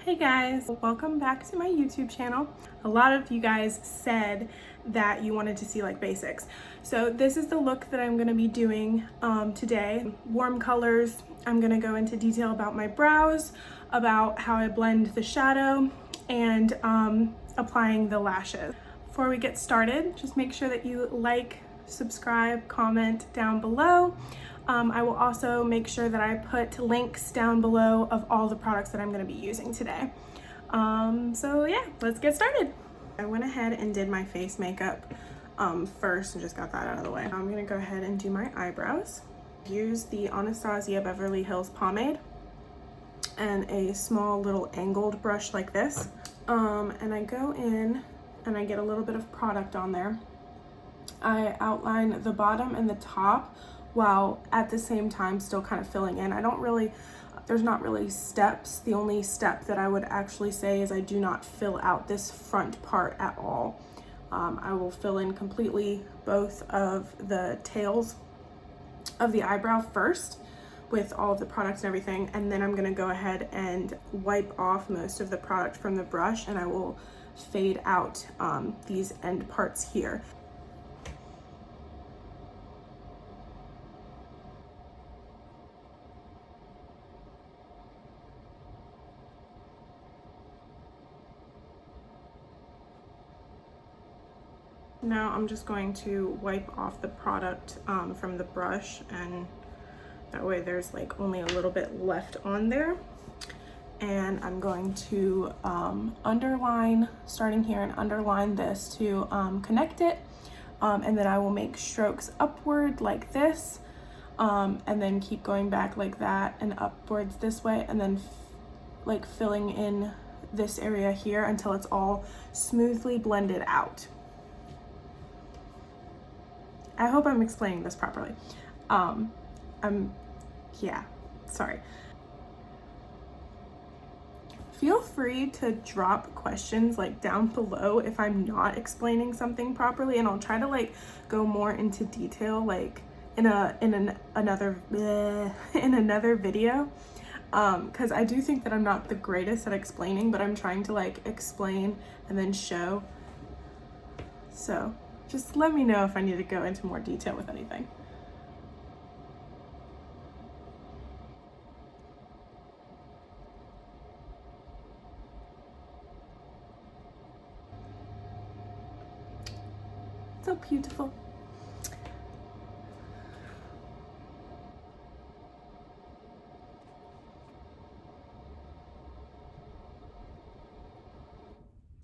Hey guys, welcome back to my YouTube channel. A lot of you guys said that you wanted to see like basics. So this is the look that I'm gonna be doing today. Warm colors. I'm gonna go into detail about my brows, about how I blend the shadow, and applying the lashes. Before we get started, just make sure that you like, subscribe, comment down below. I will also make sure that I put links down below of all the products that I'm going to be using today. So yeah, let's get started. I went ahead and did my face makeup first and just got that out of the way. I'm going to go ahead and do my eyebrows. Use the Anastasia Beverly Hills pomade and a small little angled brush like this. And I go in and I get a little bit of product on there. I outline the bottom and the top while at the same time still kind of filling in. There's not really steps. The only step that I would actually say is I do not fill out this front part at all. I will fill in completely both of the tails of the eyebrow first with all of the products and everything, and then I'm gonna go ahead and wipe off most of the product from the brush, and I will fade out these end parts here. Now I'm just going to wipe off the product from the brush, and that way there's like only a little bit left on there. And I'm going to underline, starting here, and underline this to connect it. And then I will make strokes upward like this, and then keep going back like that and upwards this way, and then like filling in this area here until it's all smoothly blended out. I hope I'm explaining this properly. Yeah, sorry. Feel free to drop questions like down below if I'm not explaining something properly, and I'll try to like go more into detail like in another video. Because I do think that I'm not the greatest at explaining, but I'm trying to like explain and then show. So just let me know if I need to go into more detail with anything. So beautiful.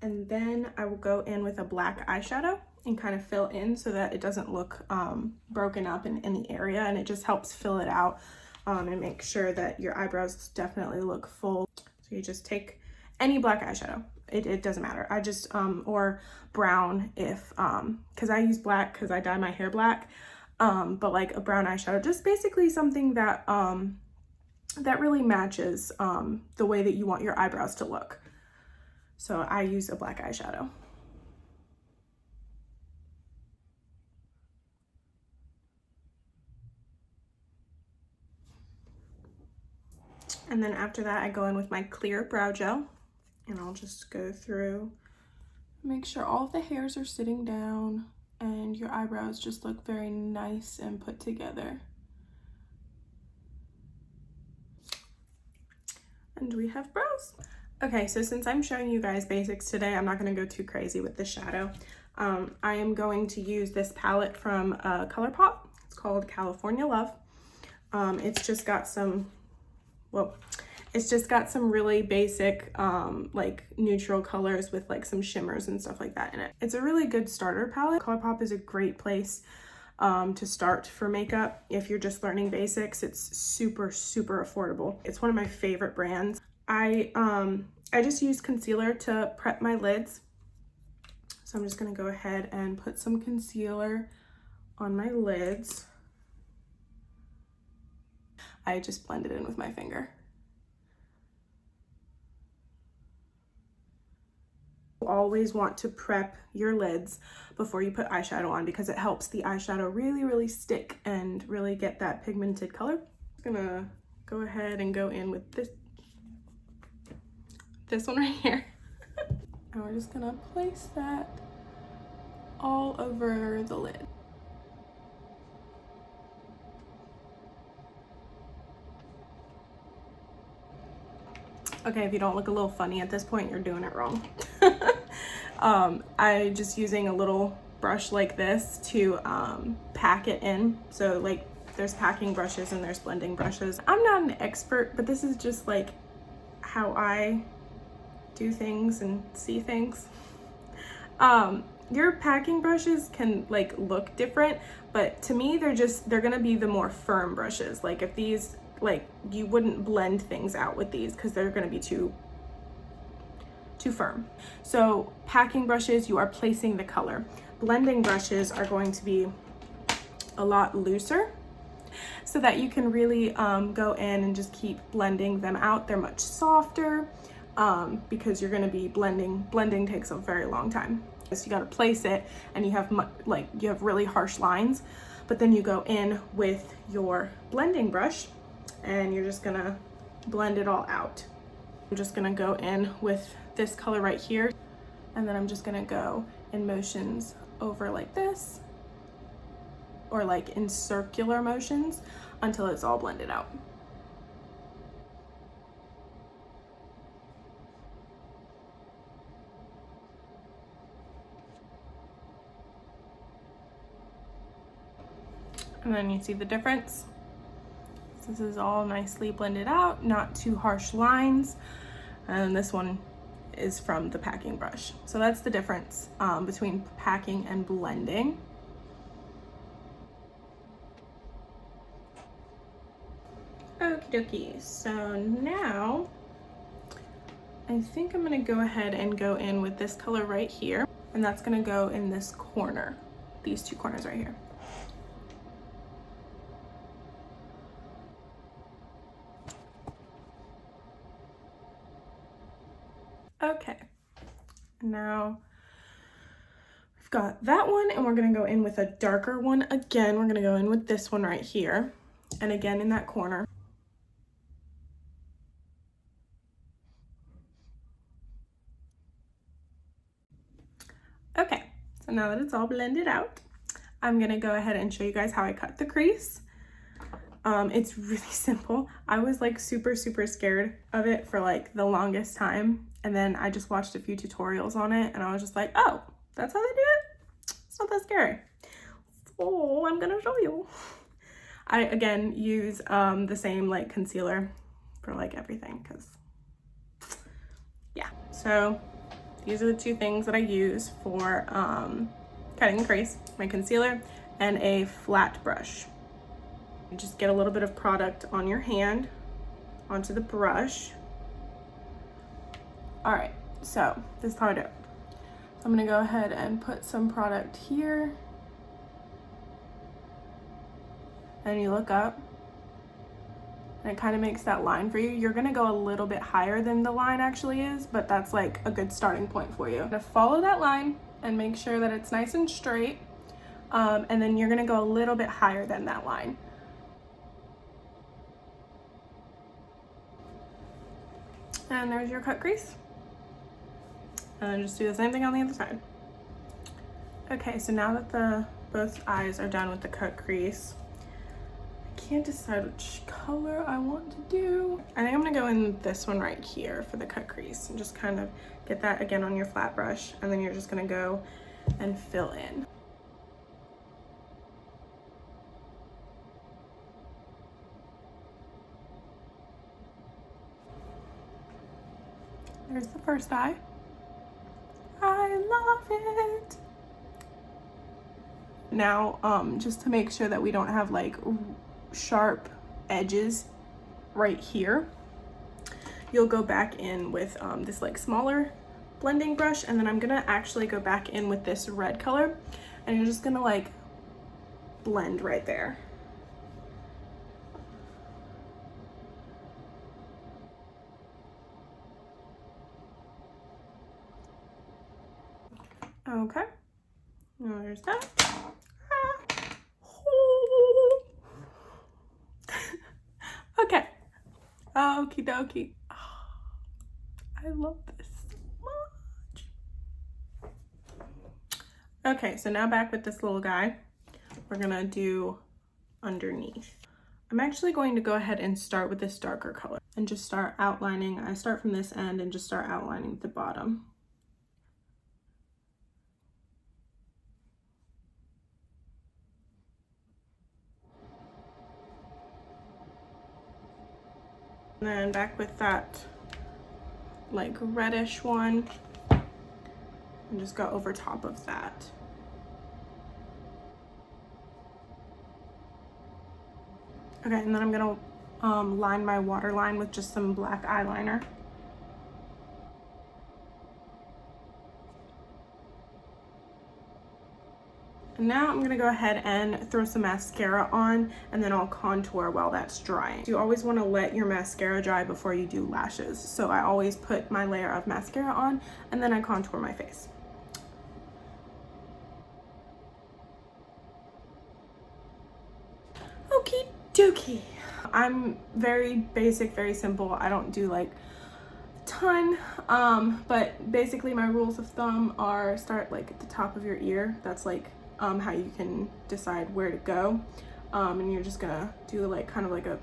And then I will go in with a black eyeshadow and kind of fill in so that it doesn't look broken up in any area, and it just helps fill it out and make sure that your eyebrows definitely look full. So you just take any black eyeshadow. It doesn't matter. I just, or brown if, cause I use black cause I dye my hair black. But like a brown eyeshadow, just basically something that, that really matches the way that you want your eyebrows to look. So I use a black eyeshadow. And then after that, I go in with my clear brow gel, and I'll just go through, make sure all of the hairs are sitting down and your eyebrows just look very nice and put together. And we have brows. Okay, so since I'm showing you guys basics today, I'm not gonna go too crazy with the shadow. I am going to use this palette from ColourPop. It's called California Love. It's just got some, it's just got some really basic like neutral colors with like some shimmers and stuff like that in it. It's a really good starter palette. ColourPop is a great place to start for makeup. If you're just learning basics, it's super, super affordable. It's one of my favorite brands. I just use concealer to prep my lids. So I'm just gonna go ahead and put some concealer on my lids. I just blend it in with my finger. You always want to prep your lids before you put eyeshadow on because it helps the eyeshadow really, really stick and really get that pigmented color. I'm gonna go ahead and go in with this one right here. And we're just gonna place that all over the lid. Okay, if you don't look a little funny at this point, you're doing it wrong. I just using a little brush like this to pack it in. So like there's packing brushes and there's blending brushes. I'm not an expert, but this is just like how I do things and see things. Your packing brushes can like look different, but to me they're gonna be the more firm brushes. Like if these, like you wouldn't blend things out with these because they're gonna be too firm. So packing brushes, you are placing the color. Blending brushes are going to be a lot looser so that you can really go in and just keep blending them out. They're much softer because you're gonna be blending. Blending takes a very long time. So you gotta place it and you have you have really harsh lines, but then you go in with your blending brush and you're just gonna blend it all out. I'm just gonna go in with this color right here, and then I'm just gonna go in motions over like this, or like in circular motions until it's all blended out. And then you see the difference. This is all nicely blended out, not too harsh lines. And this one is from the packing brush. So that's the difference between packing and blending. Okie dokie, so now I think I'm gonna go ahead and go in with this color right here, and that's gonna go in this corner, these two corners right here. Okay, now we've got that one, and we're gonna go in with a darker one again. We're gonna go in with this one right here, and again in that corner. Okay, so now that it's all blended out, I'm gonna go ahead and show you guys how I cut the crease. It's really simple. I was like super scared of it for like the longest time, and then I just watched a few tutorials on it and I was just like, oh, that's how they do it? It's not that scary. So I'm gonna show you. I again use the same like concealer for like everything, because yeah. So these are the two things that I use for cutting the crease: my concealer and a flat brush. You just get a little bit of product on your hand onto the brush. All right, so this is how I do it. So I'm gonna go ahead and put some product here, and you look up and it kind of makes that line for you. You're gonna go a little bit higher than the line actually is, but that's like a good starting point for you. You're gonna follow that line and make sure that it's nice and straight, and then you're gonna go a little bit higher than that line. And there's your cut crease. And just do the same thing on the other side. Okay, so now that both eyes are done with the cut crease, I can't decide which color I want to do. I think I'm gonna go in this one right here for the cut crease and just kind of get that again on your flat brush, and then you're just gonna go and fill in. There's the first eye. I love it. Now, just to make sure that we don't have like sharp edges right here, you'll go back in with this like smaller blending brush, and then I'm gonna actually go back in with this red color, and you're just gonna like blend right there. Okay, now there's that. Okay, okie dokie. I I love this so much. Okay, so now back with this little guy. We're gonna do underneath. I'm actually going to go ahead and start with this darker color and just start outlining. I start from this end and just start outlining the bottom. And then back with that like reddish one and just go over top of that. Okay, and then I'm gonna line my waterline with just some black eyeliner. And now I'm gonna go ahead and throw some mascara on, and then I'll contour while that's drying. You always wanna let your mascara dry before you do lashes. So I always put my layer of mascara on, and then I contour my face. Okie dokie. I'm very basic, very simple. I don't do like a ton, but basically my rules of thumb are start like at the top of your ear. That's like how you can decide where to go. And you're just gonna do like kind of like a,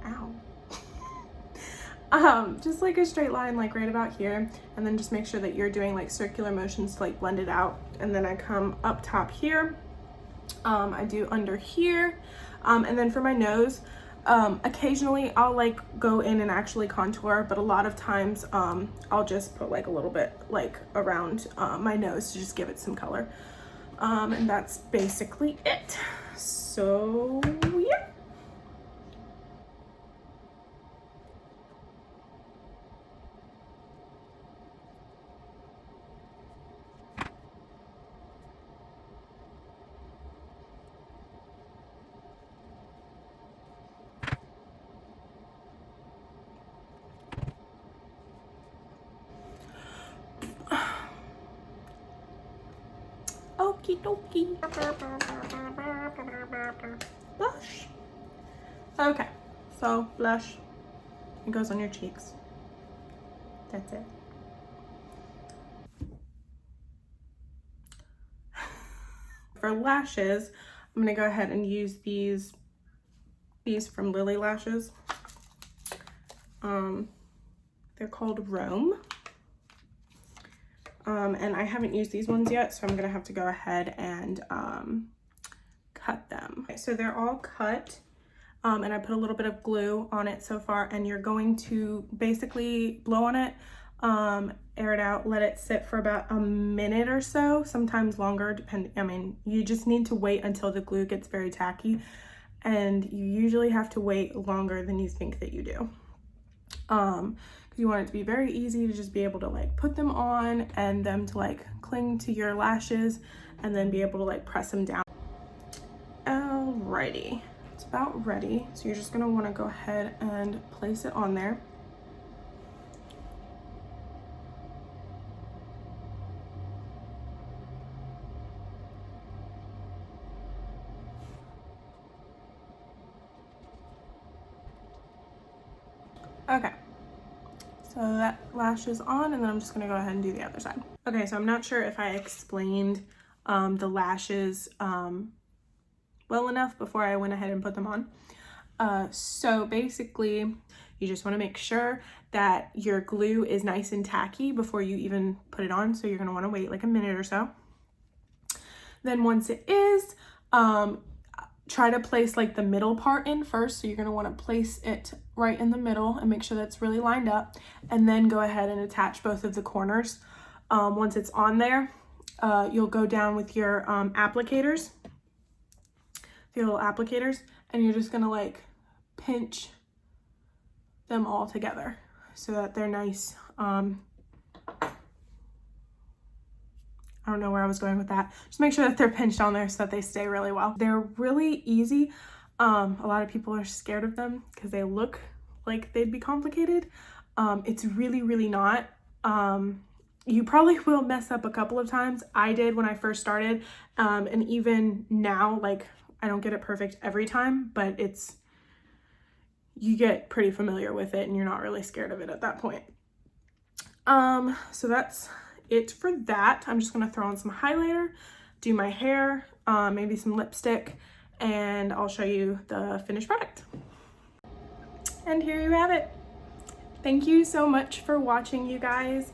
ow. Just like a straight line like right about here, and then just make sure that you're doing like circular motions to like blend it out. And then I come up top here. I do under here, and then for my nose, occasionally I'll like go in and actually contour, but a lot of times I'll just put like a little bit like around my nose to just give it some color, and that's basically it. So yeah. Okie dokie. Blush. Okay, so blush. It goes on your cheeks. That's it. For lashes, I'm gonna go ahead and use these from Lily Lashes. They're called Rome. And I haven't used these ones yet, so I'm gonna have to go ahead and cut them. Okay, so they're all cut, and I put a little bit of glue on it so far, and you're going to basically blow on it, air it out, let it sit for about a minute or so, sometimes longer, I mean, you just need to wait until the glue gets very tacky, and you usually have to wait longer than you think that you do. You want it to be very easy to just be able to like put them on and them to like cling to your lashes and then be able to like press them down. Alrighty, it's about ready. So you're just gonna wanna go ahead and place it on there. Okay. So that lash is on, and then I'm just gonna go ahead and do the other side. Okay, so I'm not sure if I explained the lashes well enough before I went ahead and put them on. So basically, you just wanna make sure that your glue is nice and tacky before you even put it on. So you're gonna wanna wait like a minute or so. Then once it is, try to place like the middle part in first. So you're gonna wanna place it right in the middle and make sure that's really lined up, and then go ahead and attach both of the corners. Once it's on there, you'll go down with your applicators, and you're just gonna like pinch them all together so that they're nice. I don't know where I was going with that. Just make sure that they're pinched on there so that they stay really well. They're really easy. A lot of people are scared of them because they look like they'd be complicated. It's really, really not. You probably will mess up a couple of times. I did when I first started, and even now, like, I don't get it perfect every time, but you get pretty familiar with it and you're not really scared of it at that point. So that's it for that. I'm just gonna throw on some highlighter, do my hair, maybe some lipstick, and I'll show you the finished product. And here you have it. Thank you so much for watching, you guys.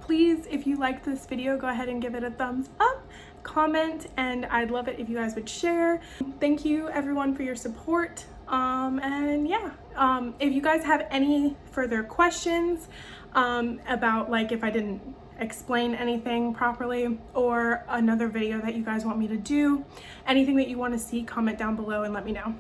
Please, if you liked this video, go ahead and give it a thumbs up, comment, and I'd love it if you guys would share. Thank you everyone for your support. And yeah, if you guys have any further questions about like if I didn't explain anything properly or another video that you guys want me to do, anything that you want to see, comment down below and let me know.